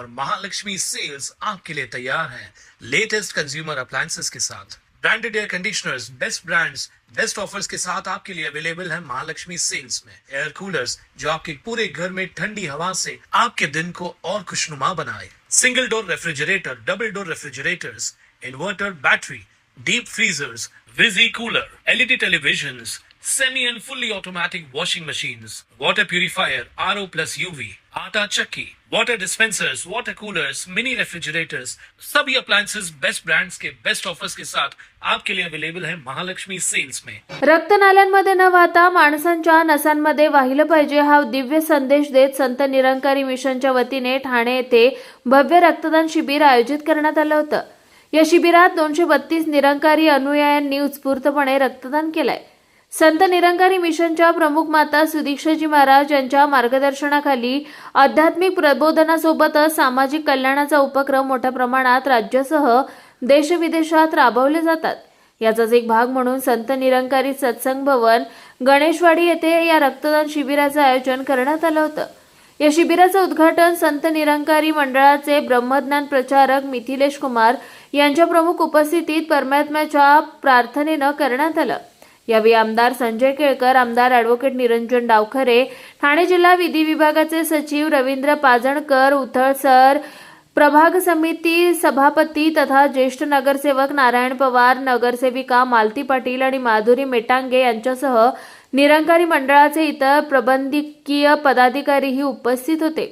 और महालक्ष्मी सेल्स आपके लिए तैयार है लेटेस्ट कंज्यूमर अप्लायंसेस के साथ। Branded air conditioners, best brands, best offers के साथ आपके लिए अवेलेबल है महालक्ष्मी सेल्स में। एयर कूलर्स जो आपके पूरे घर में ठंडी हवा से आपके दिन को और खुशनुमा बनाए। Single door refrigerator, double door refrigerators, inverter battery, deep freezers, विजी cooler, LED televisions, semi and fully automatic washing machines, water purifier, RO plus UV, आटा चक्की, water dispensers, water coolers, mini refrigerators, सभी appliances बेस्ट ब्रांड्स के best offers के साथ आपके लिए available है Mahalakshmi sales में। रक्तनाल्यांमध्ये न वाहता माणसांच्या नसांमध्ये वाहिलं पाहिजे हा दिव्य संदेश देत संत निरंकारी मिशनच्या वतीने ठाणे येथे भव्य रक्तदान शिबिर आयोजित करण्यात आलं होतं। या शिबिरात 232 निरंकारी अनुयायांनी उत्स्फूर्तपणे रक्तदान केलंय। संत निरंकारी मिशनच्या प्रमुख माता सुदीक्षाजी महाराज यांच्या मार्गदर्शनाखाली आध्यात्मिक प्रबोधनासोबतच सामाजिक कल्याणाचा उपक्रम मोठ्या प्रमाणात राज्यासह देशविदेशात राबवले जातात। याचाच एक भाग म्हणून संत निरंकारी सत्संग भवन गणेशवाडी येथे या रक्तदान शिबिराचे आयोजन करण्यात आलं होतं। या शिबिराचे उद्घाटन संत निरंकारी मंडळाचे ब्रह्मज्ञान प्रचारक मिथिलेश कुमार यांच्या प्रमुख उपस्थितीत परमात्म्याच्या प्रार्थनेने करण्यात आलं। यावेळी आमदार संजय केळकर, आमदार ॲडव्होकेट निरंजन डावखरे, ठाणे जिल्हा विधी विभागाचे सचिव रवींद्र पाजणकर, उथळसर प्रभाग समिती सभापती तथा ज्येष्ठ नगरसेवक नारायण पवार, नगरसेविका मालती पाटील आणि माधुरी मेटांगे यांच्यासह निरंकारी मंडळाचे इतर प्रबंधकीय पदाधिकारीही उपस्थित होते।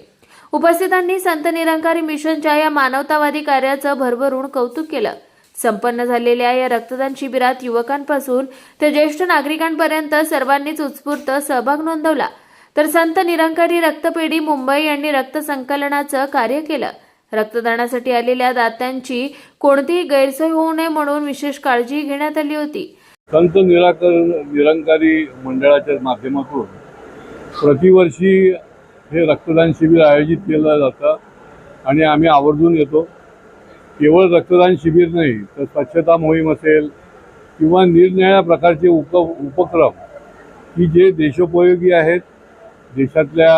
उपस्थितांनी संत निरंकारी मिशनच्या या मानवतावादी कार्याचं भरभरून कौतुक केलं। संपन्न झालेल्या या रक्तदान शिबिरात युवकांपासून ते ज्येष्ठ नागरिकांपर्यंत सर्वांनीच उत्स्फूर्त सहभाग नोंदवला। तर संत निरंकारी रक्तपेढी मुंबई यांनी रक्त संकलनाचं कार्य केलं। रक्तदानासाठी आलेल्या दात्यांची कोणतीही गैरसोय होऊ नये म्हणून विशेष काळजी घेण्यात आली होती। संत निरंकारी मंडळाच्या माध्यमातून प्रतिवर्षी हे रक्तदान शिबिर आयोजित केलं जातं आणि आम्ही आवर्जून येतो। केवळ रक्तदान शिबिर नाही तर स्वच्छता मोहीम असेल किंवा निरनिराळ्या प्रकारचे उपक्रम की जे देशोपयोगी आहेत, देशातल्या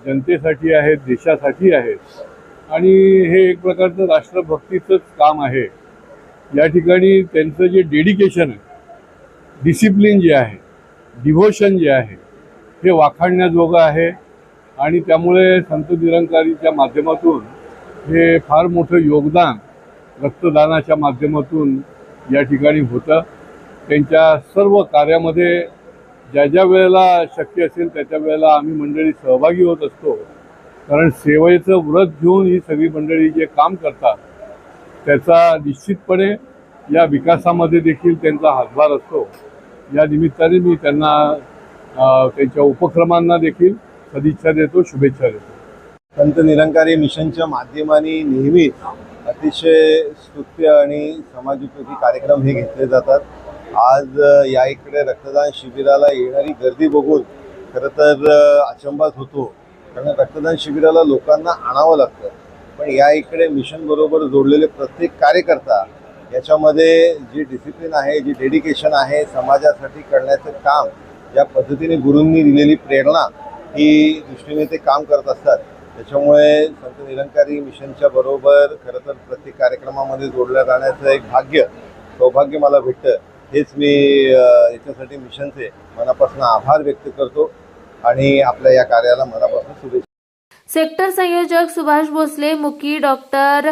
जनतेसाठी आहेत, देशासाठी आहेत आणि हे एक प्रकारचं राष्ट्रभक्तीचंच काम आहे। या ठिकाणी त्यांचं जे डेडिकेशन आहे, डिसिप्लिन जे आहे, डिव्होशन जे आहे हे वाखाणण्याजोगं आहे आणि त्यामुळे संत निरंकारीच्या माध्यमातून हे फार मोठं योगदान रक्तदानाच्या माध्यमातून या ठिकाणी होतं। त्यांच्या सर्व कार्यामध्ये ज्या ज्या वेळेला शक्य असेल त्याच्या वेळेला आम्ही मंडळी सहभागी होत असतो, कारण सेवेचं व्रत घेऊन ही सगळी मंडळी जे काम करतात त्याचा निश्चितपणे या विकासामध्ये देखील त्यांचा हातभार असतो। या निमित्ताने मी त्यांना त्यांच्या उपक्रमांना देखील सदिच्छा देतो, शुभेच्छा देतो। संत निरंकारी मिशनच्या माध्यमाने नेहमीच अतिशय स्तुत्य आणि समाजोपयोगी कार्यक्रम हे घेतले जातात। आज या इकडे रक्तदान शिबिराला येणारी गर्दी बघून खरं तर अचंबात होतो, कारण रक्तदान शिबिराला लोकांना आणावं लागतं, पण या इकडे मिशन बरोबर जोडलेले प्रत्येक कार्यकर्ता याच्यामध्ये जी डिसिप्लिन आहे, जी डेडिकेशन आहे, समाजासाठी करण्याचं काम, ज्या पद्धतीने गुरूंनी दिलेली प्रेरणा ही दृष्टीने ते काम करत असतात। त्याच्यामुळे संत निरंकारी मिशनच्या बरोबर खरं तर प्रत्येक कार्यक्रमामध्ये जोडल्या जाण्याचं एक सौभाग्य मला भेटतं। हेच मी याच्यासाठी मिशनचे मनापासून आभार व्यक्त करतो आणि आपल्या या कार्याला मनापासून शुभेच्छा। सेक्टर संयोजक सुभाष भोसले, मुखी डॉक्टर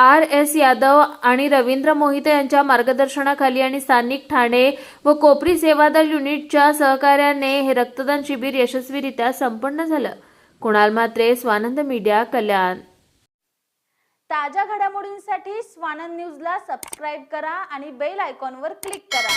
RS यादव आणि रवींद्र मोहिते यांच्या मार्गदर्शनाखाली आणि स्थानिक ठाणे व कोपरी सेवादल युनिटच्या सहकार्याने हे रक्तदान शिबिर यशस्वीरित्या संपन्न झालं। कुणाल म्हात्रे, स्वानंद मीडिया, कल्याण। ताज्या घडामोडींसाठी स्वानंद न्यूजला सबस्क्राइब करा आणि बेल आयकॉनवर क्लिक करा।